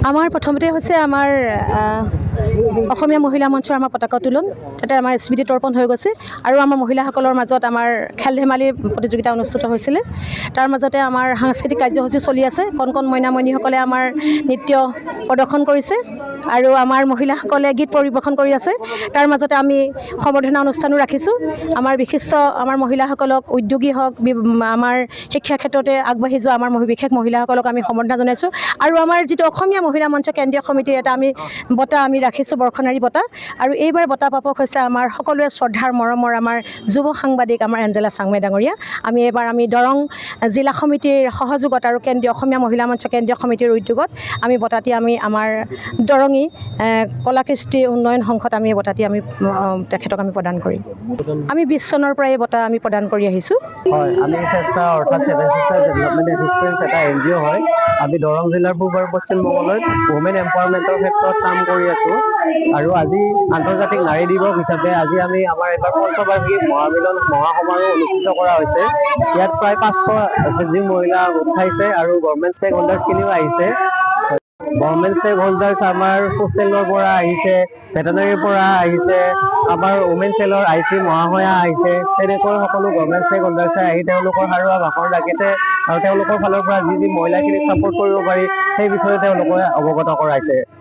আমাৰ প্ৰথমতে হৈছে আমাৰ অসমীয়া মহিলা মঞ্চৰ আমাৰ পতাকা উত্তোলন, তাতে আমাৰ স্মৃতি তৰ্পণ হৈ গৈছে আৰু আমাৰ মহিলাসকলৰ মাজত আমাৰ খেল ধেমালি প্ৰতিযোগিতা অনুষ্ঠিত হৈছিলে। তাৰ মাজতে আমাৰ সাংস্কৃতিক কাৰ্যসূচী চলি আছে। কণ কণ মইনামণিসকলে আমাৰ নৃত্য প্ৰদৰ্শন কৰিছে আৰু আমাৰ মহিলাসকলে গীত পৰিৱেশন কৰি আছে। তাৰ মাজতে আমি সম্বৰ্ধনা অনুষ্ঠানো ৰাখিছোঁ। আমাৰ বিশিষ্ট আমাৰ মহিলাসকলক উদ্যোগী হওক, আমাৰ শিক্ষা ক্ষেত্ৰতে আগবাঢ়ি যোৱা আমাৰ বিশেষ মহিলাসকলক আমি সম্বৰ্ধনা জনাইছোঁ। আৰু আমাৰ যিটো অসমীয়া মহিলা মঞ্চ কেন্দ্ৰীয় সমিতিৰ এটা বঁটা আমি ৰাখিছোঁ, বৰ্ষনাৰী বঁটা। আৰু এইবাৰ বঁটা প্ৰাপক হৈছে আমাৰ সকলোৰে শ্ৰদ্ধাৰ মৰমৰ আমাৰ যুৱ সাংবাদিক আমাৰ এঞ্জেলা চাংমাই ডাঙৰীয়া। এইবাৰ আমি দৰং জিলা সমিতিৰ সহযোগত আৰু কেন্দ্ৰীয় অসমীয়া মহিলা মঞ্চ কেন্দ্ৰীয় সমিতিৰ উদ্যোগত আমি বঁটাটি আমাৰ দৰঙী কলা কৃষ্টি উন্নয়ন সংঘত আমি বঁটাটি তেখেতক আমি প্ৰদান কৰিম। আমি 20 চনৰ পৰা এই বঁটা আমি প্ৰদান কৰি আহিছোঁ। হয়, আমি চেষ্টা অৰ্থাৎ ছেভেন চিষ্টাৰ ডেভেলপমেণ্ট এচিষ্টেন্স এটা NGO হয়। আমি দৰং জিলাৰ পূব আৰু পশ্চিম মঙলদৈত ওমেন এম্পাৱাৰমেণ্টৰ ক্ষেত্ৰত কাম কৰি আছোঁ। আৰু আজি আন্তৰ্জাতিক নাৰী দিৱস হিচাপে আজি আমি আমাৰ এইবাৰ পঞ্চবাৰ্ষিক মহামিলন মহাসমাৰোহ অনুষ্ঠিত কৰা হৈছে। ইয়াত প্ৰায় 500 SHG মহিলা গোট খাইছে আৰু গভৰ্ণমেণ্ট ষ্টেক হোল্ডাৰ্ছখিনিও আহিছে। গভৰ্ণমেণ্ট ষ্টেক হোল্ডাৰ্ছ আমাৰ পোষ্টেলৰ পৰা আহিছে, ভেটেনাৰীৰ পৰা আহিছে, আমাৰ ওমেন চেলৰ IC মহাশয়া আহিছে। তেনেকৈ সকলো গভৰ্ণমেণ্ট ষ্টেক হোল্ডাৰ্ছে আহি তেওঁলোকৰ সাৰুৱা ভাষণ ৰাখিছে আৰু তেওঁলোকৰ ফালৰ পৰা যি মহিলাখিনিক ছাপোৰ্ট কৰিব পাৰি সেই বিষয়ে তেওঁলোকে অৱগত কৰাইছে।